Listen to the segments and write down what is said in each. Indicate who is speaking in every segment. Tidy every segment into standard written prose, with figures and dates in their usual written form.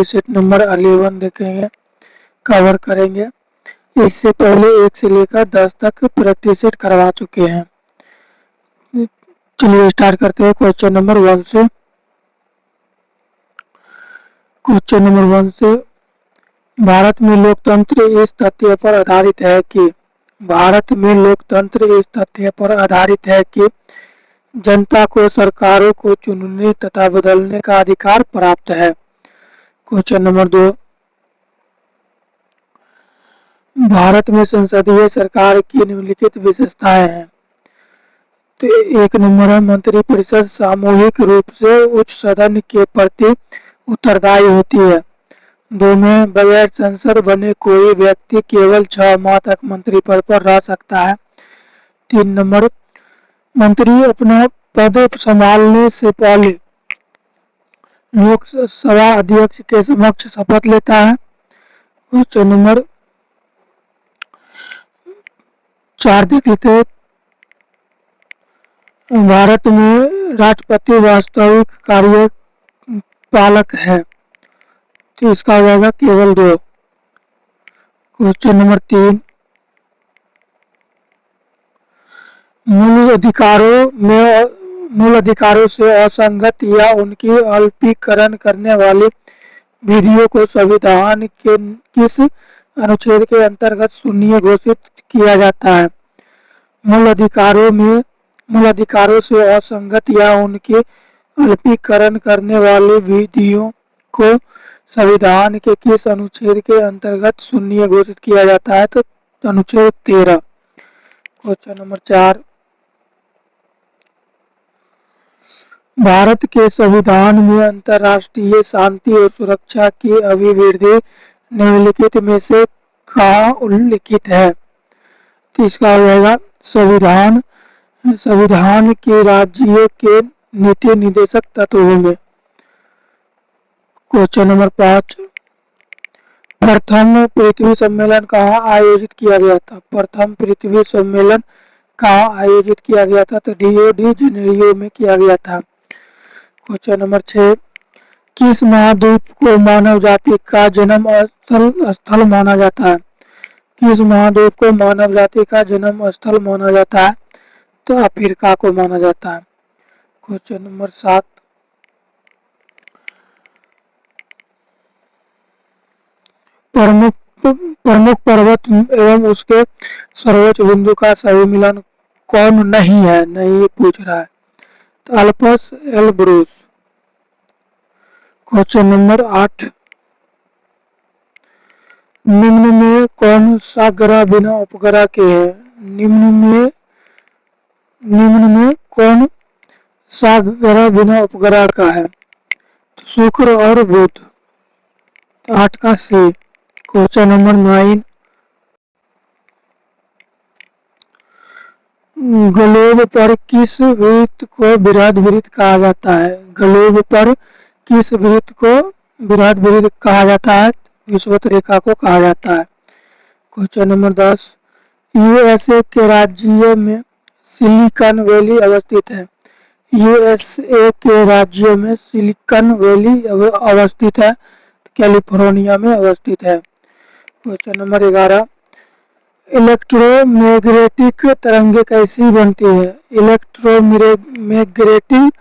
Speaker 1: Practice set number 11 देखेंगे, cover करेंगे। इससे पहले 1 से लेकर 10 तक प्रैक्टिस सेट करवा चुके हैं। चलिए स्टार्ट करते हैं क्वेश्चन नंबर 1 से। क्वेश्चन नंबर 1 से, भारत में लोकतंत्र इस तथ्य पर आधारित है कि भारत में लोकतंत्र इस तथ्य पर आधारित है कि जनता को सरकारों को चुनने तथा बदलने का अधिकार प्राप्त है। क्वेश्चन नंबर 2, भारत में संसदीय सरकार की निम्नलिखित विशेषताएं हैं। तो 1 नंबर है, मंत्रिपरिषद सामूहिक रूप से उच्च सदन के प्रति उत्तरदायी होती है। 2 में, बगैर संसद बने कोई व्यक्ति केवल 6 माह तक मंत्री पद पर रह सकता है। 3 नंबर, मंत्री अपना पद संभालने से पहले लोकसभा अध्यक्ष के समक्ष शपथ लेता है। क्वेश्चन नंबर 4 देख लेते हैं, भारत में राष्ट्रपति वास्तविक कार्यपालक है। तो इसका हो जाएगा केवल 2। क्वेश्चन नंबर 3, मूल अधिकारों से असंगत या उनकी अल्पीकरण करने वाली विधियों को संविधान के किस अनुच्छेद के अंतर्गत शून्य घोषित किया जाता है? मूल अधिकारों से असंगत या उनके अल्पीकरण करने वाली विधियों को संविधान के किस अनुच्छेद के अंतर्गत शून्य घोषित किया जाता है? तो अनुच्छेद 13। क्वेश्चन नंबर 4, भारत के संविधान में अंतर्राष्ट्रीय शांति और सुरक्षा की अभिवृद्धि निम्नलिखित में से कहाँ उल्लिखित है? तो इसका हो जाएगा संविधान के राज्यों के नीति निर्देशक तत्वों में। क्वेश्चन नंबर 5, प्रथम पृथ्वी सम्मेलन कहाँ आयोजित किया गया था? प्रथम पृथ्वी सम्मेलन कहाँ आयोजित किया गया था? तो रियो डी जेनेरियो में किया गया था। क्वेश्चन नंबर 6, किस महाद्वीप को मानव जाति का जन्म स्थल माना जाता है? किस महाद्वीप को मानव जाति का जन्म स्थल माना जाता है? तो अफ्रीका को माना जाता है। क्वेश्चन नंबर 7, प्रमुख पर्वत एवं उसके सर्वोच्च बिंदु का सही मिलन कौन नहीं है? नहीं पूछ रहा है, तो अल्पस एल्ब्रूस। क्वेश्चन नंबर 8, निम्न में कौन सा ग्रह बिना उपग्रह के है? निम्न में कौन सा ग्रह बिना उपग्रह का है? तो शुक्र और बुध। तो 8 का सी। क्वेश्चन नंबर 9, ग्लोब पर किस वृत्त को बृहद वृत्त कहा जाता है? ग्लोब पर किस वृत्त को बृहद वृत्त कहा जाता है? विषुवत रेखा को कहा जाता है। क्वेश्चन नंबर 10, यूएसए के राज्य में सिलिकॉन वैली अवस्थित है। यूएसए के राज्य में सिलिकॉन वैली अवस्थित है, कैलिफोर्निया में अवस्थित है। क्वेश्चन नंबर 11, इलेक्ट्रोमैग्नेटिक तरंगे कैसी बनती है? इलेक्ट्रोमैग्नेटिक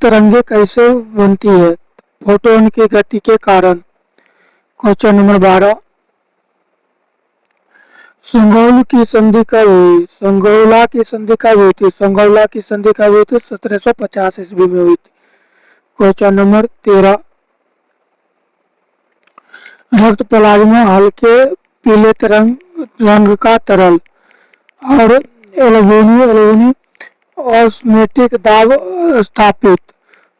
Speaker 1: तरंगे कैसे बनती है? फोटोन की गति के कारण। क्वेश्चन नंबर 12, संगौल की संधि कब हुई? संगौला की संधि कब हुई थी? संगौला की संधि कब हुई थी? 1750 ईस्वी में हुई थी। क्वेश्चन नंबर 13, रक्त प्लाज्मा हल्के पीले रंग का तरल और एल्बुमिन ऑस्मेटिक दाब स्थापित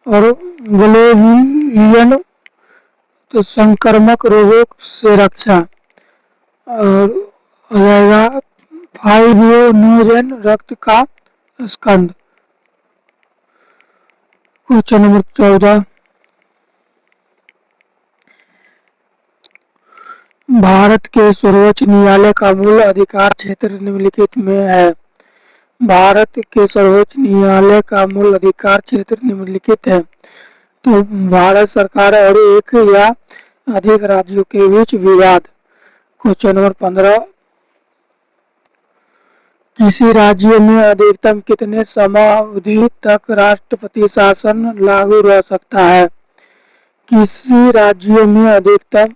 Speaker 1: और ग्लोबुलिन तो संक्रमक रोगों से रक्षा और रहेगा फाइब्रोनेरियन रक्त का स्कंद। क्वेश्चन नंबर 14, भारत के सर्वोच्च न्यायालय का मूल अधिकार क्षेत्र निम्नलिखित में है। भारत के सर्वोच्च न्यायालय का मूल अधिकार क्षेत्र निम्नलिखित है। तो भारत सरकार और एक या अधिक राज्यों के बीच विवाद। क्वेश्चन नंबर 15, किसी राज्य में अधिकतम कितने समयावधि तक राष्ट्रपति शासन लागू रह सकता है? किसी राज्य में अधिकतम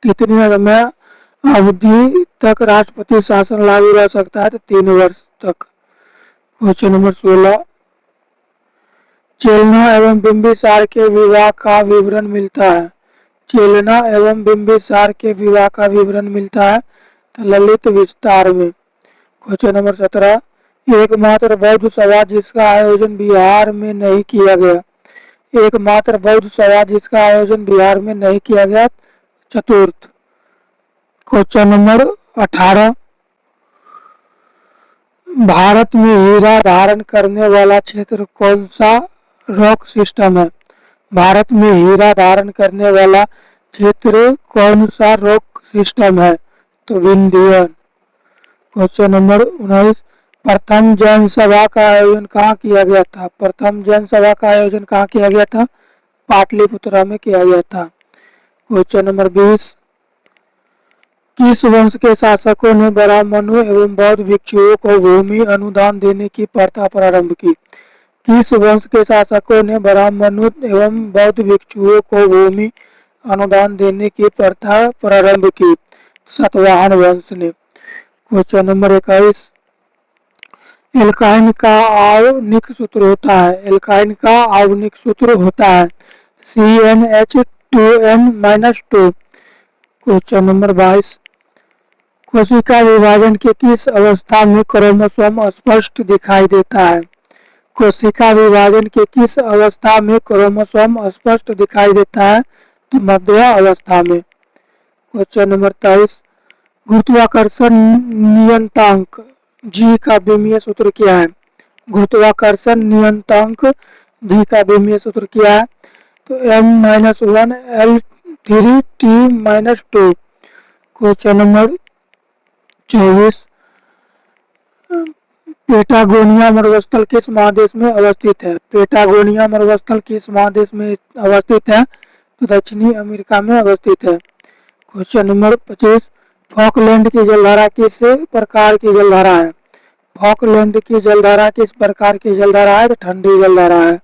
Speaker 1: कितने समय अवधि तक राष्ट्रपति शासन लागू रह सकता है? तो 3 वर्ष तक। क्वेश्चन नंबर 16, चेलना एवं बिंबिसार के विवाह का विवरण मिलता है। चेलना एवं बिंबिसार के विवाह का विवरण मिलता है तो ललित विस्तार में। क्वेश्चन नंबर 17, एकमात्र बौद्ध सभा जिसका आयोजन बिहार में नहीं किया गया। एकमात्र बौद्ध सभा जिसका आयोजन बिहार में नहीं किया गया। चतुर्थ। क्वेश्चन नंबर 18, भारत में हीरा धारण करने वाला क्षेत्र कौन सा रॉक सिस्टम है? भारत में हीरा धारण करने वाला क्षेत्र कौन सा रॉक सिस्टम है? तो विंध्य। क्वेश्चन नंबर 19, प्रथम जैन सभा का आयोजन कहाँ किया गया था? प्रथम जैन सभा का आयोजन कहाँ किया गया था? पाटलिपुत्रा में किया गया था। क्वेश्चन नंबर 20, किस वंश के शासकों ने ब्राह्मणों एवं बौद्ध भिक्षुओं को भूमि अनुदान देने की प्रथा प्रारंभ की? किस वंश के शासकों ने ब्राह्मणों एवं बौद्ध भिक्षुओं को भूमि अनुदान देने की प्रथा प्रारंभ की? सातवाहन वंश ने। क्वेश्चन नंबर 21, एल्काइन का आवनिक सूत्र होता है। एल्काइन का आवनिक सूत्र होता है CnH2n-2। क्वेश्चन नंबर 22, कोशिका विभाजन के किस अवस्था में क्रोमोसोम स्पष्ट दिखाई देता है? कोशिका विभाजन के किस अवस्था में क्रोमोसोम स्पष्ट दिखाई देता है? तो मध्य अवस्था में। क्वेश्चन नंबर 23, गुरुत्वाकर्षण नियतांक जी का विमीय सूत्र क्या है? गुरुत्वाकर्षण नियतांक जी का विमीय सूत्र क्या है? तो m-1l3t-2। क्वेश्चन नंबर 24, पेटागोनिया मरुस्थल किस महादेश में अवस्थित है? पेटागोनिया मरुस्थल किस महादेश में अवस्थित है? तो दक्षिणी अमेरिका में अवस्थित है। क्वेश्चन नंबर 25, फॉकलैंड की जलधारा किस प्रकार की जलधारा है? फॉकलैंड की जलधारा किस प्रकार की जलधारा है? तो ठंडी जलधारा है।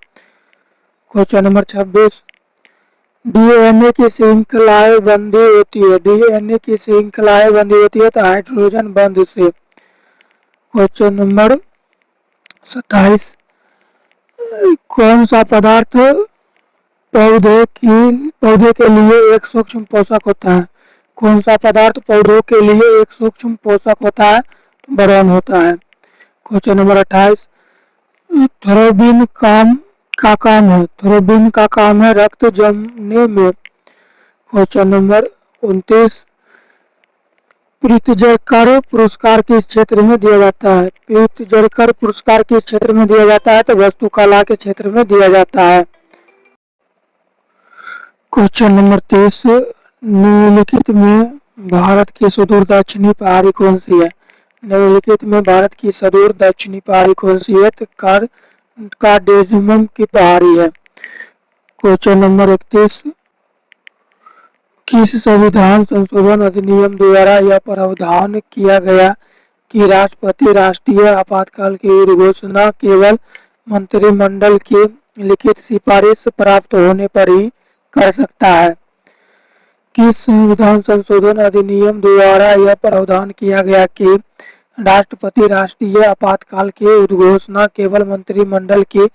Speaker 1: क्वेश्चन नंबर 26, डीएनए की श्रृंखलाएं बंधी होती है। डीएनए की श्रृंखलाएं बंधी होती है तो हाइड्रोजन बंध से। क्वेश्चन नंबर 27, कौन सा पदार्थ पौधे के लिए एक सूक्ष्म पोषक होता है? कौन सा पदार्थ पौधों के लिए एक सूक्ष्म पोषक होता है? तो बोरॉन होता है। क्वेश्चन नंबर 28, थ्रोम्बिन का काम है। थ्रोम्बिन का काम है रक्त जमने में। क्वेश्चन नंबर 29, प्रीतजरकर पुरस्कार किस क्षेत्र में दिया जाता है? प्रीतजरकर पुरस्कार किस क्षेत्र में दिया जाता है? तो वास्तुकला के क्षेत्र में दिया जाता है। क्वेश्चन नंबर 30, निम्नलिखित में भारत की सुदूर दक्षिणी पहाड़ी कौन सी है? निम्नलिखित में भारत की सुदूर दक्षिणी पहाड़ी कौन सी है? तो कार्डेजियम की पहाड़ी है। क्वेश्चन नंबर 31, किस संविधान संशोधन अधिनियम द्वारा यह प्रावधान किया गया कि राष्ट्रपति राष्ट्रीय आपातकाल की घोषणा केवल मंत्रिमंडल की लिखित सिफारिश प्राप्त होने पर ही कर सकता है? किस संविधान संशोधन अधिनियम द्वारा यह प्रावधान किया गया कि राष्ट्रपति राष्ट्रीय आपातकाल की उद्घोषणा केवल मंत्रिमंडल की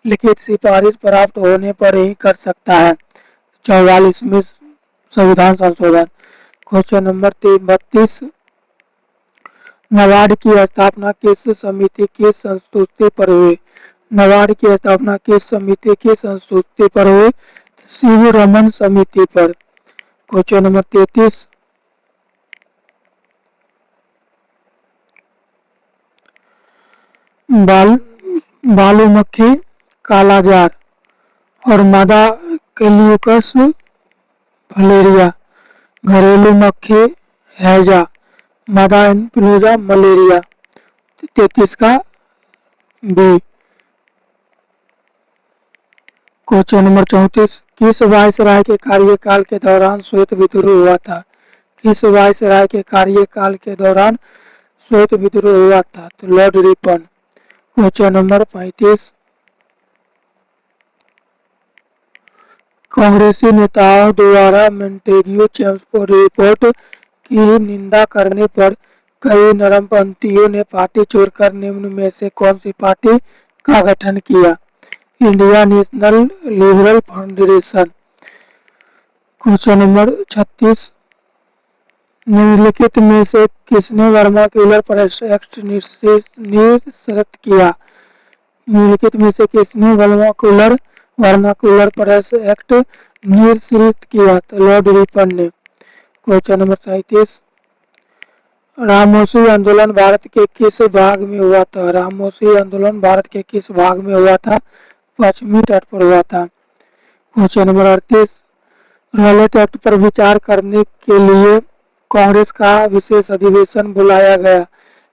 Speaker 1: लिखित सिफारिश प्राप्त होने पर ही कर सकता है? 44वें संविधान संशोधन। क्वेश्चन नंबर 32, नाबार्ड की स्थापना किस समिति की संस्तुति पर हुई? नाबार्ड की स्थापना किस समिति की संस्तुति पर हुई? शिवरमन समिति पर। क्वेश्चन नंबर 33, बालूमक्खी, कालाजार और मादा कैल्यूकस फलेरिया, घरेलू मक्खी हैजा, मादा इन्फ्लुएंजा मलेरिया। 33 का बी। क्वेश्चन नंबर 34, किस वायसराय के कार्यकाल के दौरान श्वेत विद्रोह हुआ था? किस वायसराय के कार्यकाल के दौरान श्वेत विद्रोह हुआ था? तो लॉर्ड रिपन। क्वेश्चन नंबर 35, कांग्रेसी नेताओं द्वारा मॉन्टेग्यू चेम्सफोर्ड रिपोर्ट की निंदा करने पर कई नरमपंथियों ने पार्टी छोड़कर निम्न में से कौन सी पार्टी का गठन किया? India national liberal federation. Question number 36, निम्नलिखित में से किसने वर्नाक्यूलर प्रेस एक्ट निरस्त किया? निम्नलिखित में से किसने वर्नाक्यूलर प्रेस एक्ट निरस्त किया? तो लॉर्ड रिपन ने। क्वेश्चन नंबर 37, रामोशी आंदोलन भारत के किस भाग में हुआ था? रामोशी आंदोलन भारत के किस भाग में हुआ था? पश्चिमी तट पर हुआ था। क्वेश्चन नंबर 38, रॉलेट एक्ट पर विचार करने के लिए कांग्रेस का विशेष अधिवेशन बुलाया गया,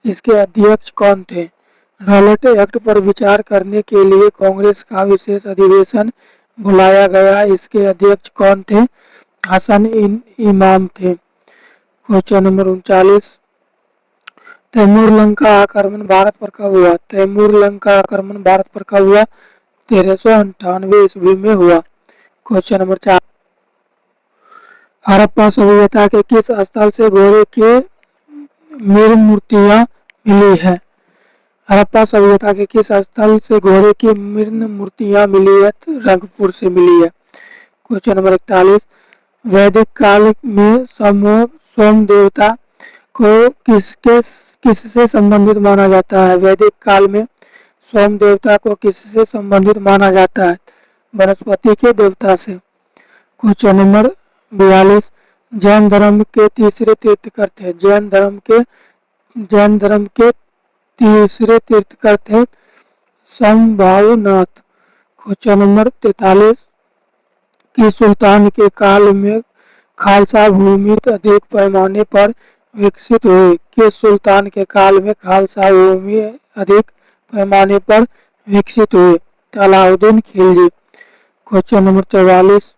Speaker 1: इसके अध्यक्ष कौन थे? रॉलेट एक्ट पर विचार करने के लिए कांग्रेस का विशेष अधिवेशन बुलाया गया, इसके अध्यक्ष कौन थे? हसन इमाम थे। क्वेश्चन नंबर 39, तैमूर लंका आक्रमण भारत पर कब हुआ? तैमूर लंका आक्रमण भारत पर कब हुआ? 1398 ईस्वी में हुआ। क्वेश्चन नंबर 4, हड़प्पा सभ्यता के किस स्थल से घोड़े की मृत मूर्तियां मिली है? हड़प्पा सभ्यता के किस स्थल से घोड़े की मृत मूर्तियां मिली है? रंगपुर से मिली है। क्वेश्चन नंबर 41, वैदिक काल में सोम देवता को किससे संबंधित माना जाता है? वैदिक काल में सोम देवता को किससे संबंधित माना जाता है? वनस्पति के देवता से। क्वेश्चन नंबर 42, जैन धर्म के तीसरे तीर्थंकर थे? जैन धर्म के तीसरे तीर्थंकर थे संभावनाथ। क्वेश्चन नंबर 43, कि सुल्तान के काल में खालसा भूमि अधिक पैमाने पर विकसित हुए? किस सुल्तान के काल में खालसा भूमि अधिक पैमाने पर विकसित हुए? अलाउद्दीन खिलजी। क्वेश्चन नंबर 44,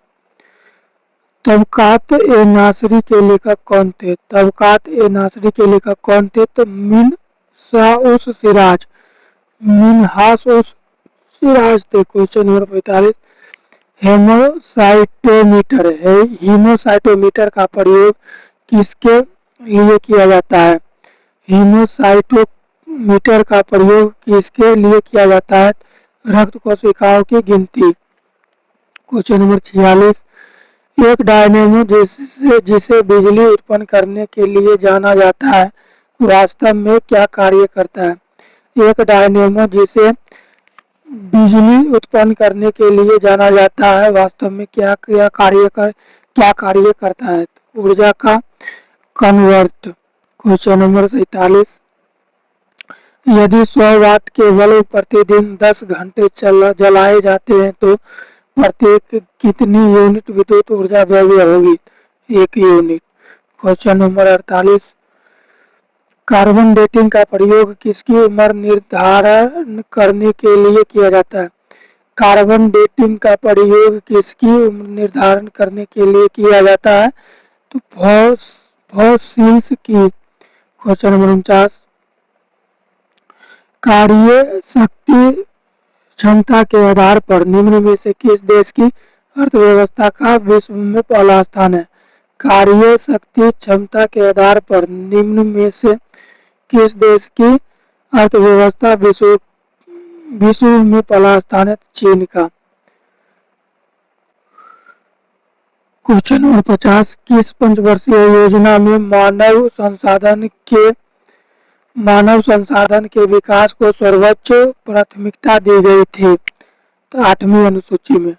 Speaker 1: तबकात ए नासरी के लेखक कौन थे? तबकात ए नासरी के लेखक कौन थे? तो मिनहास उस सिराज थे। क्वेश्चन नंबर 45, हीमोसाइटोमीटर का प्रयोग किसके लिए किया जाता है? हीमोसाइटोमीटर का प्रयोग किसके लिए किया जाता है? रक्त कोशिकाओं की गिनती। क्वेश्चन नंबर 46, एक डायनेमो जिसे बिजली उत्पन्न करने के लिए जाना जाता है वास्तव में क्या कार्य करता है? एक डायनेमो जिसे बिजली उत्पन्न करने के लिए जाना जाता है वास्तव में क्या कार्य करता है? ऊर्जा का कन्वर्ट। क्वेश्चन नंबर 47, यदि 100 वाट के बल्ब प्रतिदिन 10 घंटे जलाए जाते हैं तो प्रत्येक कितनी यूनिट विद्युत ऊर्जा व्यय होगी? 1 unit. Question number 48, carbon dating का प्रयोग किसकी उम्र निर्धारण करने के लिए किया जाता है? कार्बन डेटिंग का प्रयोग किसकी उम्र निर्धारण करने के लिए किया जाता है? तो फॉसिल्स की। क्वेश्चन नंबर 49, कार्य शक्ति क्षमता के आधार पर निम्न में से किस देश की अर्थव्यवस्था का विश्व में पहला स्थान है? कार्य शक्ति क्षमता के आधार पर निम्न में से किस देश की अर्थव्यवस्था विश्व में पहला स्थान है? चीन का। क्वेश्चन नंबर 50, किस पंचवर्षीय योजना में मानव संसाधन के विकास को सर्वोच्च प्राथमिकता दी गई थी? तो 8वीं अनुसूची में।